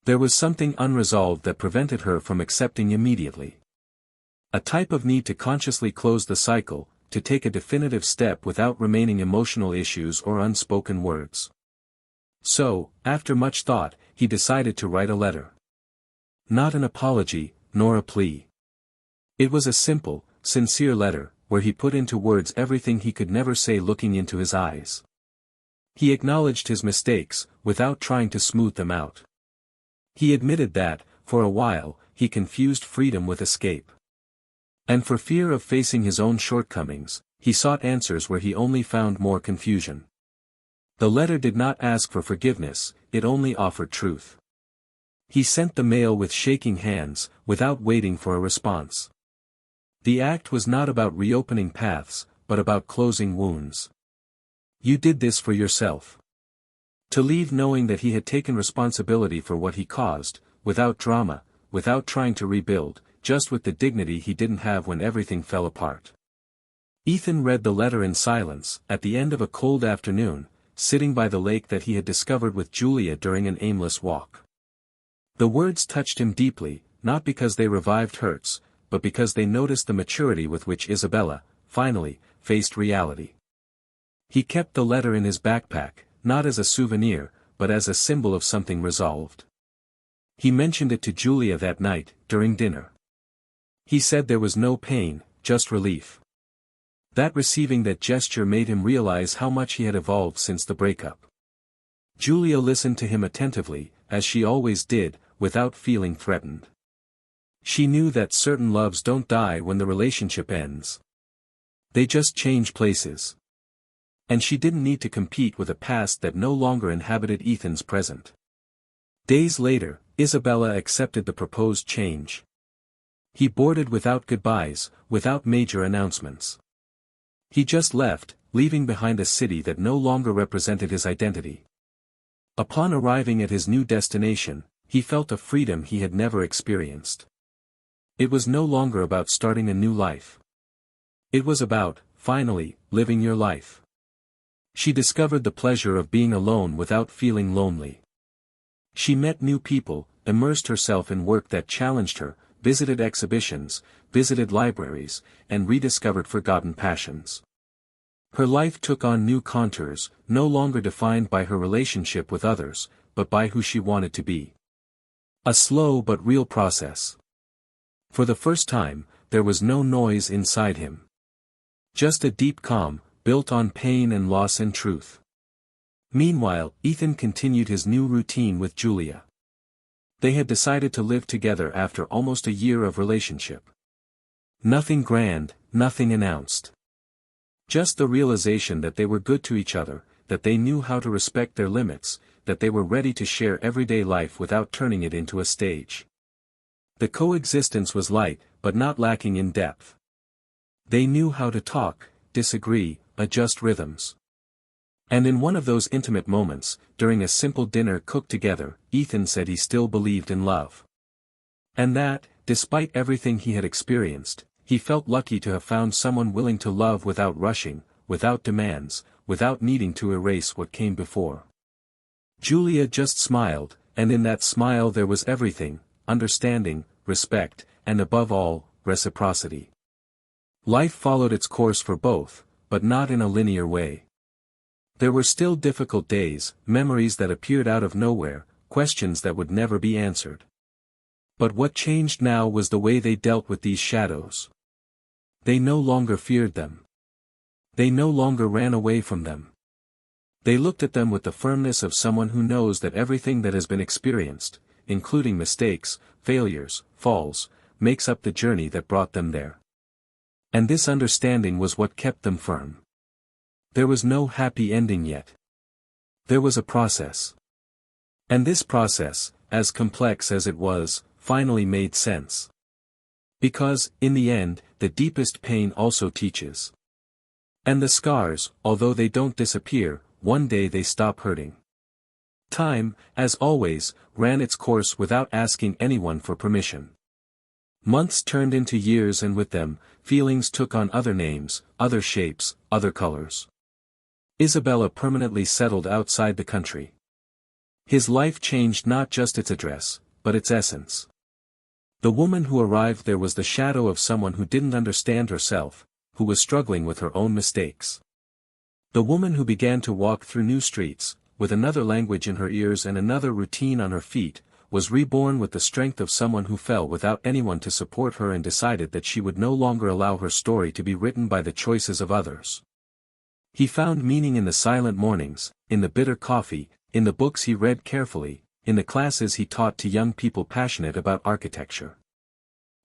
There was something unresolved that prevented her from accepting immediately. A type of need to consciously close the cycle, to take a definitive step without remaining emotional issues or unspoken words. So, after much thought, he decided to write a letter. Not an apology, nor a plea. It was a simple, sincere letter, where he put into words everything he could never say looking into his eyes. He acknowledged his mistakes, without trying to smooth them out. He admitted that, for a while, he confused freedom with escape. And for fear of facing his own shortcomings, he sought answers where he only found more confusion. The letter did not ask for forgiveness, it only offered truth. He sent the mail with shaking hands, without waiting for a response. The act was not about reopening paths, but about closing wounds. You did this for yourself. To leave knowing that he had taken responsibility for what he caused, without drama, without trying to rebuild, just with the dignity he didn't have when everything fell apart. Ethan read the letter in silence, at the end of a cold afternoon, sitting by the lake that he had discovered with Julia during an aimless walk. The words touched him deeply, not because they revived hurts, but because they noticed the maturity with which Isabella, finally, faced reality. He kept the letter in his backpack, not as a souvenir, but as a symbol of something resolved. He mentioned it to Julia that night, during dinner. He said there was no pain, just relief. That receiving that gesture made him realize how much he had evolved since the breakup. Julia listened to him attentively, as she always did, without feeling threatened. She knew that certain loves don't die when the relationship ends. They just change places. And she didn't need to compete with a past that no longer inhabited Ethan's present. Days later, Isabella accepted the proposed change. He boarded without goodbyes, without major announcements. He just left, leaving behind a city that no longer represented his identity. Upon arriving at his new destination, he felt a freedom he had never experienced. It was no longer about starting a new life. It was about, finally, living your life. She discovered the pleasure of being alone without feeling lonely. She met new people, immersed herself in work that challenged her, visited exhibitions, visited libraries, and rediscovered forgotten passions. Her life took on new contours, no longer defined by her relationship with others, but by who she wanted to be. A slow but real process. For the first time, there was no noise inside him. Just a deep calm, built on pain and loss and truth. Meanwhile, Ethan continued his new routine with Julia. They had decided to live together after almost a year of relationship. Nothing grand, nothing announced. Just the realization that they were good to each other, that they knew how to respect their limits, that they were ready to share everyday life without turning it into a stage. The coexistence was light, but not lacking in depth. They knew how to talk, disagree, adjust rhythms. And in one of those intimate moments, during a simple dinner cooked together, Ethan said he still believed in love. And that, despite everything he had experienced, he felt lucky to have found someone willing to love without rushing, without demands, without needing to erase what came before. Julia just smiled, and in that smile there was everything: understanding, respect, and above all, reciprocity. Life followed its course for both, but not in a linear way. There were still difficult days, memories that appeared out of nowhere, questions that would never be answered. But what changed now was the way they dealt with these shadows. They no longer feared them. They no longer ran away from them. They looked at them with the firmness of someone who knows that everything that has been experienced, including mistakes, failures, falls, makes up the journey that brought them there. And this understanding was what kept them firm. There was no happy ending yet. There was a process. And this process, as complex as it was, finally made sense. Because, in the end, the deepest pain also teaches. And the scars, although they don't disappear, one day they stop hurting. Time, as always, ran its course without asking anyone for permission. Months turned into years, and with them, feelings took on other names, other shapes, other colors. Isabella permanently settled outside the country. His life changed, not just its address, but its essence. The woman who arrived there was the shadow of someone who didn't understand herself, who was struggling with her own mistakes. The woman who began to walk through new streets, with another language in her ears and another routine on her feet, was reborn with the strength of someone who fell without anyone to support her and decided that she would no longer allow her story to be written by the choices of others. He found meaning in the silent mornings, in the bitter coffee, in the books he read carefully, in the classes he taught to young people passionate about architecture.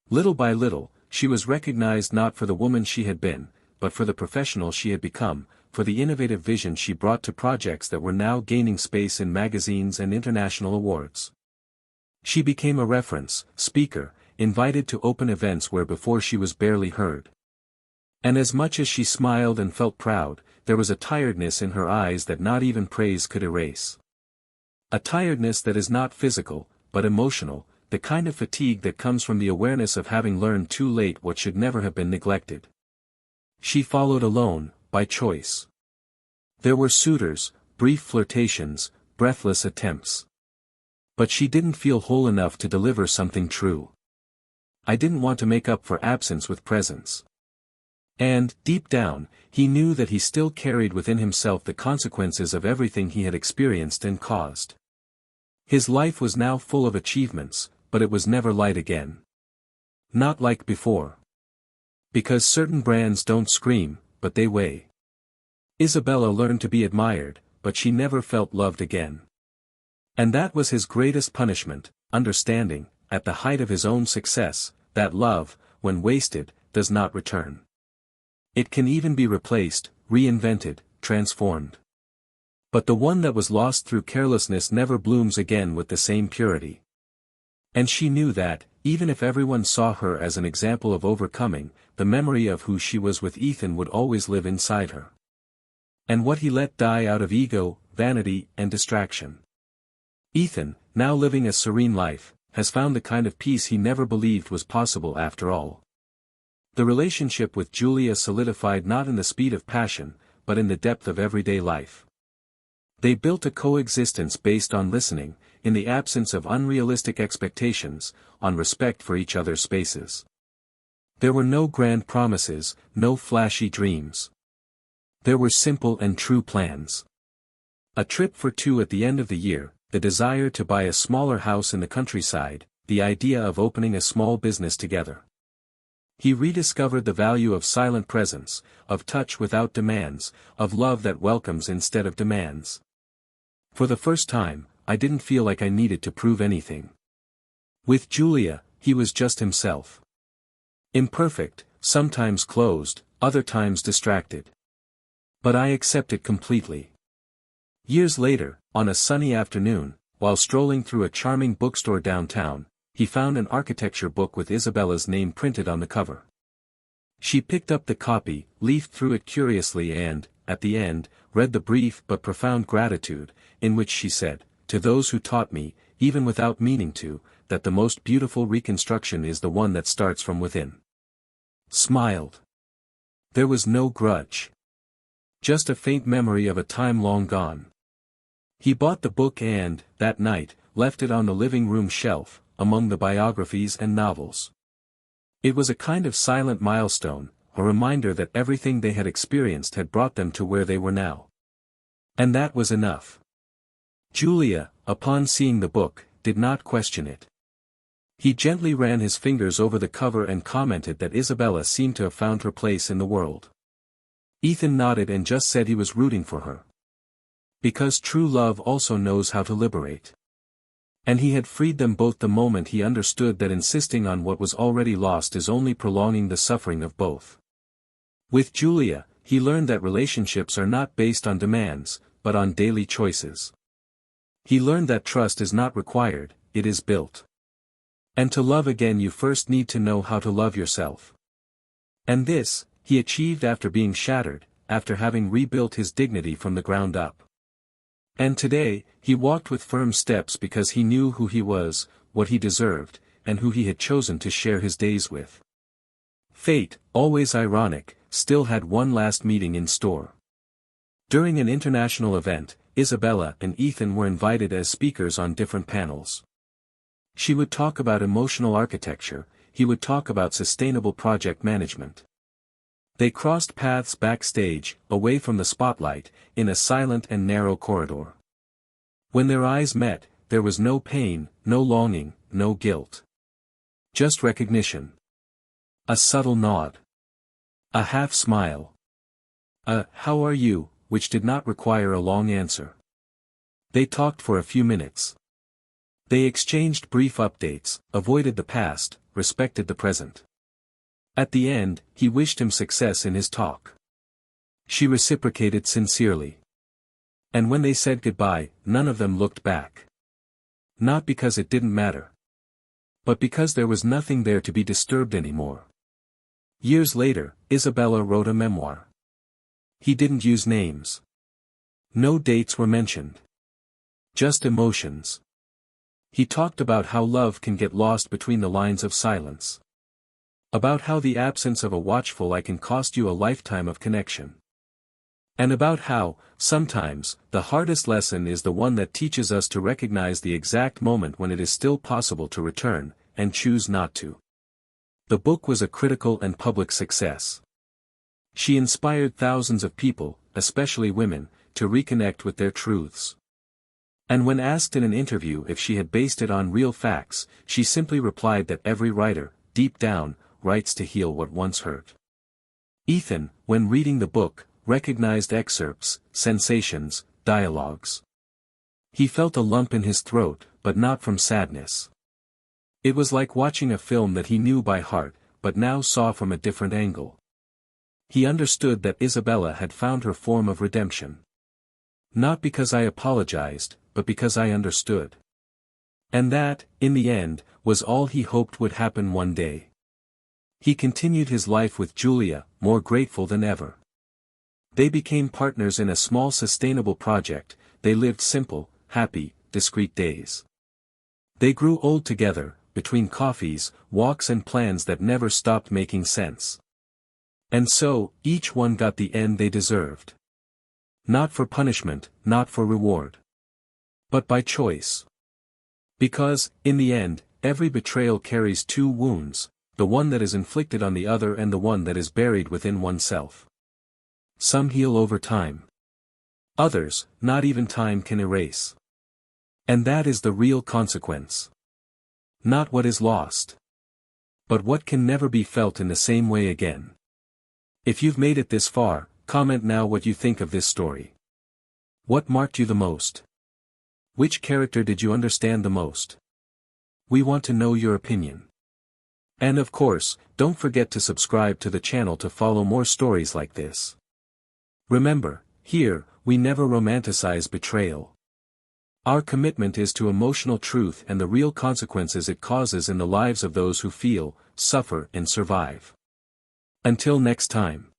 Little by little, she was recognized not for the woman she had been, but for the professional she had become, for the innovative vision she brought to projects that were now gaining space in magazines and international awards. She became a reference, speaker, invited to open events where before she was barely heard. And as much as she smiled and felt proud, there was a tiredness in her eyes that not even praise could erase. A tiredness that is not physical, but emotional, the kind of fatigue that comes from the awareness of having learned too late what should never have been neglected. She followed alone, by choice. There were suitors, brief flirtations, breathless attempts. But she didn't feel whole enough to deliver something true. I didn't want to make up for absence with presence. And, deep down, he knew that he still carried within himself the consequences of everything he had experienced and caused. His life was now full of achievements, but it was never light again. Not like before. Because certain brands don't scream, but they weigh. Isabella learned to be admired, but she never felt loved again. And that was his greatest punishment, understanding, at the height of his own success, that love, when wasted, does not return. It can even be replaced, reinvented, transformed. But the one that was lost through carelessness never blooms again with the same purity. And she knew that, even if everyone saw her as an example of overcoming, the memory of who she was with Ethan would always live inside her. And what he let die out of ego, vanity, and distraction. Ethan, now living a serene life, has found the kind of peace he never believed was possible after all. The relationship with Julia solidified not in the speed of passion, but in the depth of everyday life. They built a coexistence based on listening, in the absence of unrealistic expectations, on respect for each other's spaces. There were no grand promises, no flashy dreams. There were simple and true plans. A trip for two at the end of the year, the desire to buy a smaller house in the countryside, the idea of opening a small business together. He rediscovered the value of silent presence, of touch without demands, of love that welcomes instead of demands. For the first time, I didn't feel like I needed to prove anything. With Julia, he was just himself. Imperfect, sometimes closed, other times distracted. But I accept it completely. Years later, on a sunny afternoon, while strolling through a charming bookstore downtown, he found an architecture book with Isabella's name printed on the cover. She picked up the copy, leafed through it curiously and, at the end, read the brief but profound gratitude, in which she said, "To those who taught me, even without meaning to, that the most beautiful reconstruction is the one that starts from within." Smiled. There was no grudge. Just a faint memory of a time long gone. He bought the book and, that night, left it on the living room shelf, among the biographies and novels. It was a kind of silent milestone, a reminder that everything they had experienced had brought them to where they were now. And that was enough. Julia, upon seeing the book, did not question it. He gently ran his fingers over the cover and commented that Isabella seemed to have found her place in the world. Ethan nodded and just said he was rooting for her. Because true love also knows how to liberate. And he had freed them both the moment he understood that insisting on what was already lost is only prolonging the suffering of both. With Julia, he learned that relationships are not based on demands, but on daily choices. He learned that trust is not required, it is built. And to love again you first need to know how to love yourself. And this, he achieved after being shattered, after having rebuilt his dignity from the ground up. And today, he walked with firm steps because he knew who he was, what he deserved, and who he had chosen to share his days with. Fate, always ironic, still had one last meeting in store. During an international event, Isabella and Ethan were invited as speakers on different panels. She would talk about emotional architecture, he would talk about sustainable project management. They crossed paths backstage, away from the spotlight, in a silent and narrow corridor. When their eyes met, there was no pain, no longing, no guilt. Just recognition. A subtle nod. A half smile. "How are you?" which did not require a long answer. They talked for a few minutes. They exchanged brief updates, avoided the past, respected the present. At the end, he wished him success in his talk. She reciprocated sincerely. And when they said goodbye, none of them looked back. Not because it didn't matter. But because there was nothing there to be disturbed anymore. Years later, Isabella wrote a memoir. He didn't use names. No dates were mentioned. Just emotions. He talked about how love can get lost between the lines of silence. About how the absence of a watchful eye can cost you a lifetime of connection. And about how, sometimes, the hardest lesson is the one that teaches us to recognize the exact moment when it is still possible to return, and choose not to. The book was a critical and public success. She inspired thousands of people, especially women, to reconnect with their truths. And when asked in an interview if she had based it on real facts, she simply replied that every writer, deep down, writes to heal what once hurt. Ethan, when reading the book, recognized excerpts, sensations, dialogues. He felt a lump in his throat, but not from sadness. It was like watching a film that he knew by heart, but now saw from a different angle. He understood that Isabella had found her form of redemption. Not because I apologized, but because I understood. And that, in the end, was all he hoped would happen one day. He continued his life with Julia, more grateful than ever. They became partners in a small sustainable project. They lived simple, happy, discreet days. They grew old together, between coffees, walks and plans that never stopped making sense. And so, each one got the end they deserved. Not for punishment, not for reward. But by choice. Because, in the end, every betrayal carries two wounds, the one that is inflicted on the other and the one that is buried within oneself. Some heal over time. Others, not even time can erase. And that is the real consequence. Not what is lost. But what can never be felt in the same way again. If you've made it this far, comment now what you think of this story. What marked you the most? Which character did you understand the most? We want to know your opinion. And of course, don't forget to subscribe to the channel to follow more stories like this. Remember, here, we never romanticize betrayal. Our commitment is to emotional truth and the real consequences it causes in the lives of those who feel, suffer and survive. Until next time.